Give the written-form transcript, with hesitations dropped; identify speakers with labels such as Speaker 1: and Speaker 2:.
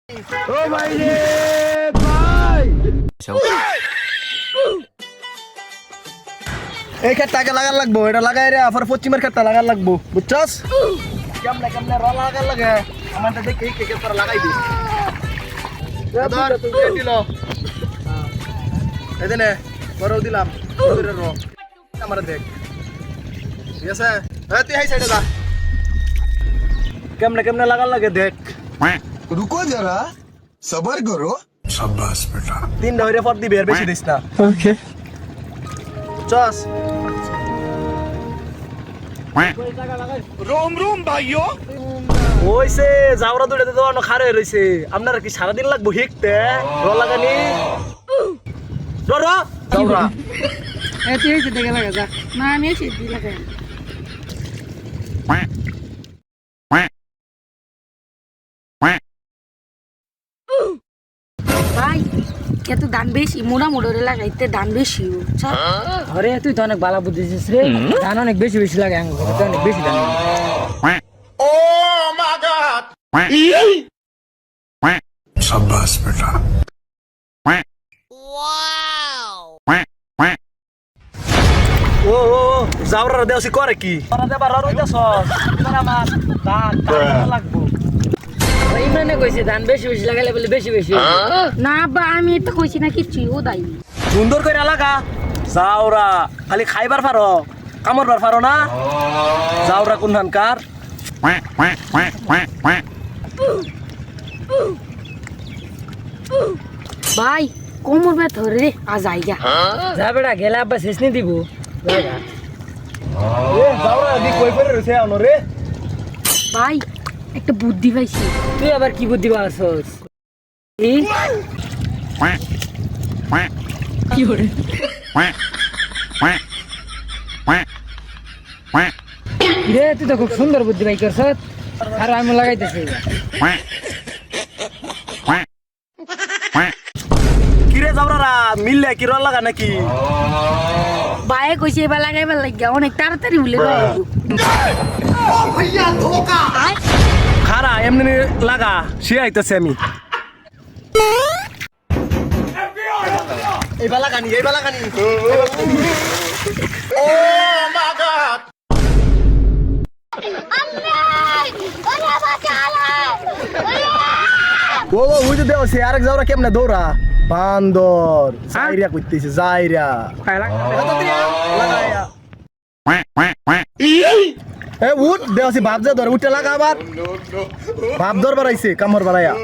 Speaker 1: ও ভাই রে ভাই এই খেতটাকে লাগার লাগবো, এটা লাগাই রে আবার পশ্চিমের খেতটা লাগার লাগবো, বুঝছস? কেমনে কেমনে র লাগার লাগে আমারটা দেখে এই কেকে তোরা লাগাই দিস। ধর তুই দিল এই দে নে বড় দিলাম তোদের র আমার দেখ, ঠিক আছে? তুই হাই সাইডে যা, কেমনে কেমনে লাগার লাগে দেখ।
Speaker 2: रुको जरा सबर करो। शाबाश बेटा।
Speaker 1: 3 ধরে পর দিবি, এর বেশি দিস না। ওকে চস
Speaker 2: रोम रोम भाइयों।
Speaker 1: ওইছে জাউরা দুইটাতে তো অন্য খারে রইছে। আপনারা কি সারা দিন লাগবো হিকতে র লাগানি? র র জাউরা
Speaker 3: তুই এসে দেখে লাগা যা। না আমি এসে দিই লাগাই। ভাই এত দান বেশি, মোড়া মোড়রে লাগাইতে দান বেশি।
Speaker 4: আরে তুই তো অনেক বালা বুদ্ধি দিছিস রে, ধান অনেক বেশি বেশি লাগে, অনেক বেশি ধান লাগে।
Speaker 2: शाबाश बेटा।
Speaker 1: ও ও জাউরা দেওসি করে কি তোরা দেবার রইতাছস তোরা আমার দান লাগবো।
Speaker 4: ইমরানে কইছে ধান বেশি বেশি লাগালে বলে বেশি বেশি।
Speaker 3: না বা আমি তো কইছি না কিচ্ছু, ও দাই
Speaker 1: সুন্দর করে লাগা জাউরা, খালি খাইবার পারো কামড়বার পারো না। জাউরা কোনখানকার?
Speaker 3: ভাই কোমর ব্যথা রে আজ আইগা।
Speaker 4: যা বেটা গেলে আব্বা শেষ নি দিব লাগা।
Speaker 1: এ জাউরা দি কই করে রইছে আনো রে?
Speaker 3: ভাই একটা বুদ্ধি পাইছি।
Speaker 4: তুই আবার কি বুদ্ধি পারছস? কি করে রে, তুই তো খুব সুন্দর বুদ্ধি বাই করছ, আর আমি লাগাইতেছি।
Speaker 1: কিরে জাউরা মিললে কি র লাগা নাকি?
Speaker 3: ভাই কইছে এবার লাগাইবার লাগিয়া অনেক তাড়াতাড়ি উলে
Speaker 1: খারা এমনি লাগা, সে আইতাছে আমি। এই বালাগানি এই বালাগানি ও ওই যে দেওয়া সে আরেক জাউরা কেমনে দৌড়া বান্দর জাইরা কইতেছে জাইরা এ উঠ দেওয়া সে ভাব যা ধর উঠে লাগা আবার ভাব ধর বাড়াইছে কামড় বাড়াইয়া।